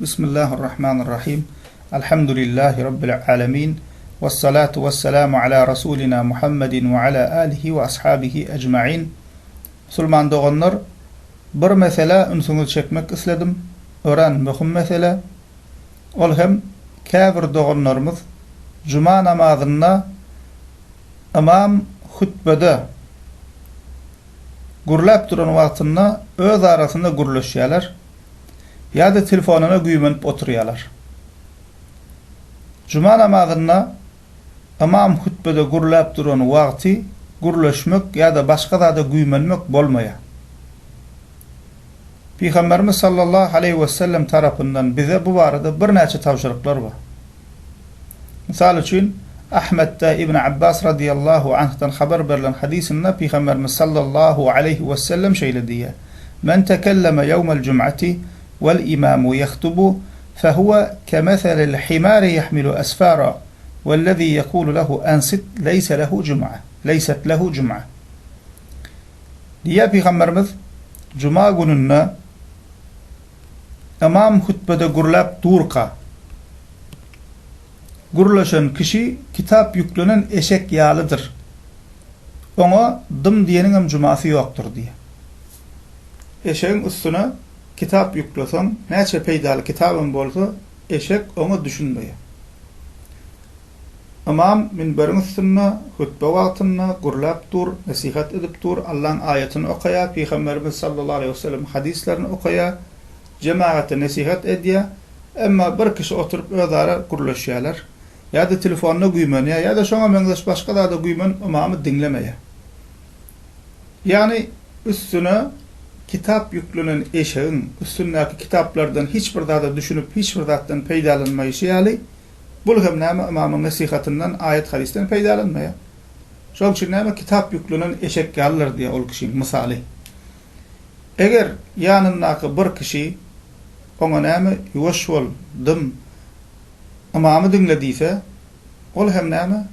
Bismillahirrahmanirrahim. Elhamdülillahi Rabbil alemin. Vessalatu vesselamu ala Rasulina Muhammedin ve ala alihi ve ashabihi ecma'in. Musulman doğanlar, bir mesele ünsünü çekmek istedim. Ören mühim mesele. Ol hem kâfir doğanlarımız Cuma namazına imam hutbede gurlap duran vaktinde öz arasında gurlaşıyorlar. Ya da telefonuna güymenip oturuyorlar. Cuma namazına imam hutbede gurlap duran vakti gurlaşmak ya da başka da güymenmek bolmaya. Peygamberimiz sallallahu aleyhi ve sellem tarafından bize bu barada bir neçe tavşırıklar var. Misal için Ahmet'te İbn Abbas radıyallahu anh'tan haber verilen hadisinde Peygamberimiz sallallahu aleyhi ve sellem şöyle diye: "Men tekelleme yevmel cum'ati vel imamu yahtubu fehuve kemethel himar yahmilu asfara vellezî yekulu lehu ansit leyse lehu cum'a leyset lehu cum'a." Diye Peygamberimiz Cuma gününde imam hutbede gurlap durka gurlaşan kişi kitap yüklenen eşek yalıdır. Ona dım diyenin hem cuması yoktur diye. Eşeğin üstüne kitap yüklesen, neçe peydalı kitabın bolsa, eşek onu düşünmeye. İmam minberin üstüne, hutbe vaktinde gurlap dur, nasihat edip dur, Allah'ın ayetini okaya, Peygamberimiz sallallahu aleyhi ve sellem hadislerini okaya, cemaate nasihat ediyor. Ama bir kişi oturup ödara gurlaşıyorlar. Ya da telefonuna güymeniyor, ya da şuna mengeş başka da güymen imamı dinlemeye. Yani üstüne kitap yüklenen eşeğin üstündeki kitaplardan hiçbir da düşünüp hiçbir dağdan peydalanmayı şeyali, bu hem nama imamın nasihatından, ayet hadisten peydalanmaya. Şoň için nama kitap yüklenen eşek alır diye ol kişinin misali. Eğer yanındaki bir kişi ona nama yuvaş ol, dım, imamı dinlediyse, ol hem nama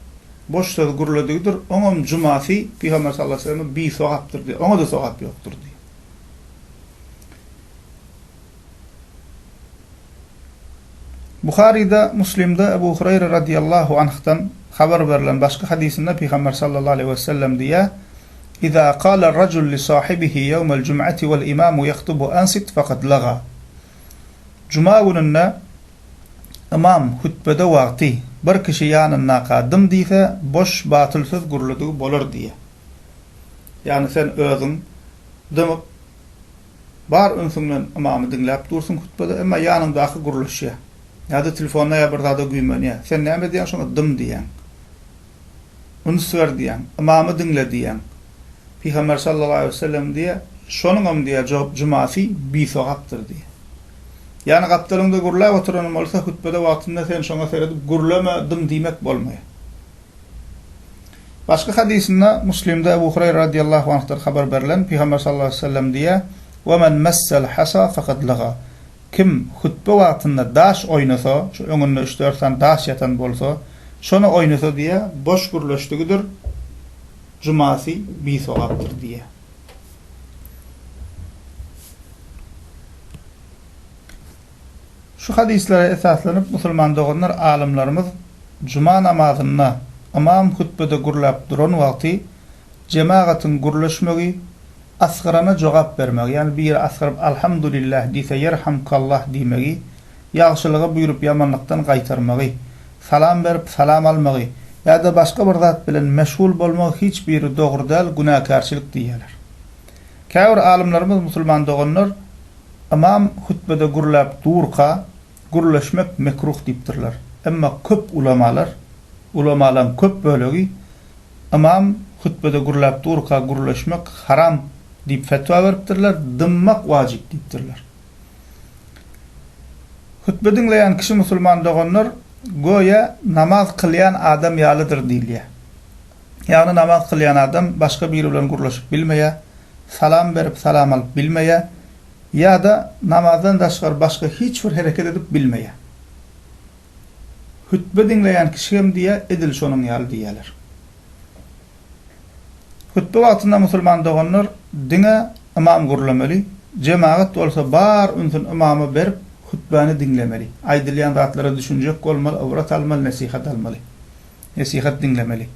boş söz guruladıdır, onun cuması Peygamber sallallahu aleyhi ve sellem bir sogaptır diye, ona da sogap yoktur diye. Buhari'de, Müslim'de Ebu Hureyre radıyallahu anh'tan haber verilen başka hadisinde Peygamber sallallahu aleyhi ve sellem diye: "İza qala ar-racul li sahibihi yevmel cum'ati vel imamu yaktubu ansit faqad laga." Cuma gününde imam hutbede vakti bir kişi yanına kadım deyse boş batılsız guruladığı bolur diye. Yani sen özün dımıp bar ünsünden imamı dinlep dursun hutbede ama yanındaki guruluşya. Ya da telefonla ya bir da güymeniyor. Sen ne diyen şuna dım diyen. Unsver diyen. İmamı dinle diyen. Peygamber sallallahu aleyhi ve sellem diye şonun diye cuması bir sogaptır diye. Yani kaptalında gurla oturanım olsa hutbede vaktinde sen şuna seyredip gurlama dım demek bolmaya. Başka hadisinde Müslim'de Ebu Hureyre radıyallahu anh'tan haber verilen Peygamber sallallahu aleyhi ve sellem diye: "Ve men messel hasa faqad laga." Kim hutbe vaktinde daş oynasa, şu önünde 3-4 tane daş yatan bolsa, şonu oynasa diye boş gurlaştıgıdır, cuması bir sogaptır diye. Şu hadislere esaslanıp Müslüman doğanlar alimlerimiz Cuma namazına imam hutbede gurlap duran vakti cemaatin gurlaşmağı asgarana cevap vermek, yani bir asgarıp elhamdülillah dise yerhamkallah demeyi, yaxşılığı buyurup yamanlıktan qaytarmağı, salam verip salam almağı ya da başka bir zat bilen meşgul bolmak hiçbir doğru değil, günahkarçılık diyorlar. Kâfir alimlerimiz Müslüman doğanlar imam hutbede gurlap durka gurlaşmak mekruh diptirler. Ama köp ulamalan köp bölegi imam hutbede gurlap durka gurlaşmak haram dip fetva veriptirler, dımmak vacip diptirler. Hutbe dinleyen kişi Müslüman doğanlar goya namaz kılyan adam yalıdır diye. Yani namaz kılyan adam başka biri bilen gurlaşıp bilmeye, salam verip salam alıp bilmeye, ya da namazdan başka hiçbir hareket edip bilmeye. Hutbe dinleyen kişi hem diye edil şonun yalı diyeler. Hutbe vaktinde Müslüman doğanlar dine imam gurlamalı, cemaat olsa bar ünsün imamı berip hutbany dinlemeli. Aýdylýan zatlara düşünjek bolmaly, awrat almaly, nasihat almaly. Nasihat dinlemeli.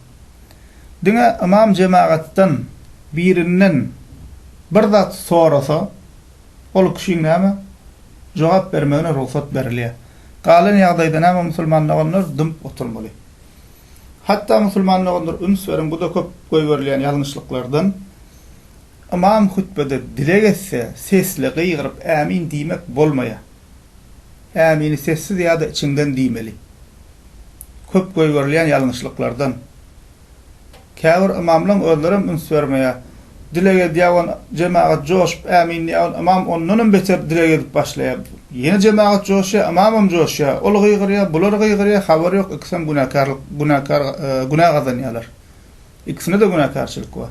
Diňe imam jemaatdan birinden bir zat sorasa, ol kişiň näme? Jogap bermegine ruhsat berilýär. Galan ýagdaýda näme musulmanlar dymp oturmaly. Hatta musulmanlar üns beren bu da köp goý berilýän ýalňyşlyklardan. Imam hutbede dile getse sesli gıyırıp amin diýmek bolmaýa. Amini sessiz ýa-da içinden diýmeli. Köp goý berilýän ýalňyşlyklardan. Käbir imamlaryň özlerim üns bermeýär. Dilege diýen jemaat joşup amin diýen imam ondan beter dilege edip başlaýar. Ýene jemaat joşya, imamam joşya, ol gıyırýar, bular gıyırýar, habar ýok, ikisem günah gazanýarlar. İkisine de günahkarçylyk bar.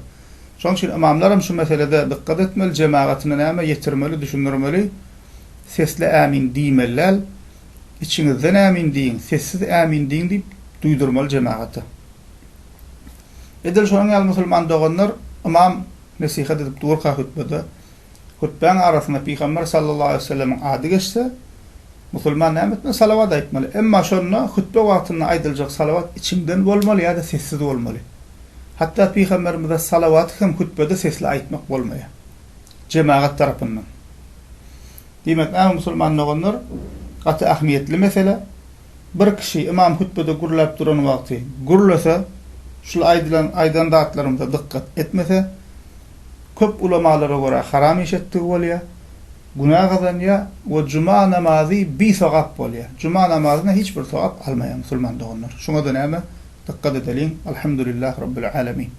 Şoň üçin imamlarym şu meselede dikkat etmeli, jemaatyny näme ýetirmeli, düşündirmeli. Sesli amin diýmeliler. İçiňizden amin diýin, sessiz amin diýin diýip duýdurmaly jemaaty. Edil şoň ýaly musulman doganlar imam nasihat edip durka hutbede. Hutbeň arasynda Peýgamber sallallahu aleyhi ve sellem'in ady geçse, musulman näme etmeli? Salawat aýtmaly. Emma şonu hutbe wagtynda aýdyljak salawat içiňden bolmaly ýa-da sessiz bolmaly. Hatta Peygamberimize salavat hem hutbede sesli aýtmak bolmaýar. Jemaat tarapyndan. Demek äm musulmanlar gaty ahmiýetli mesele. Bir kişi imam hutbede gurlap duran wagty gurlasa, şu aýdan datlarymyza dikkat etmese, köp ulamalara göre haram işetdi bolýar. Günah gazanýar we juma namazy bir sowap bolýar. Juma namazyna hiç bir sowap almaýar musulmanlar. Şoňa da näme dikkat edelim. Elhamdülillah Rabbil Alamin.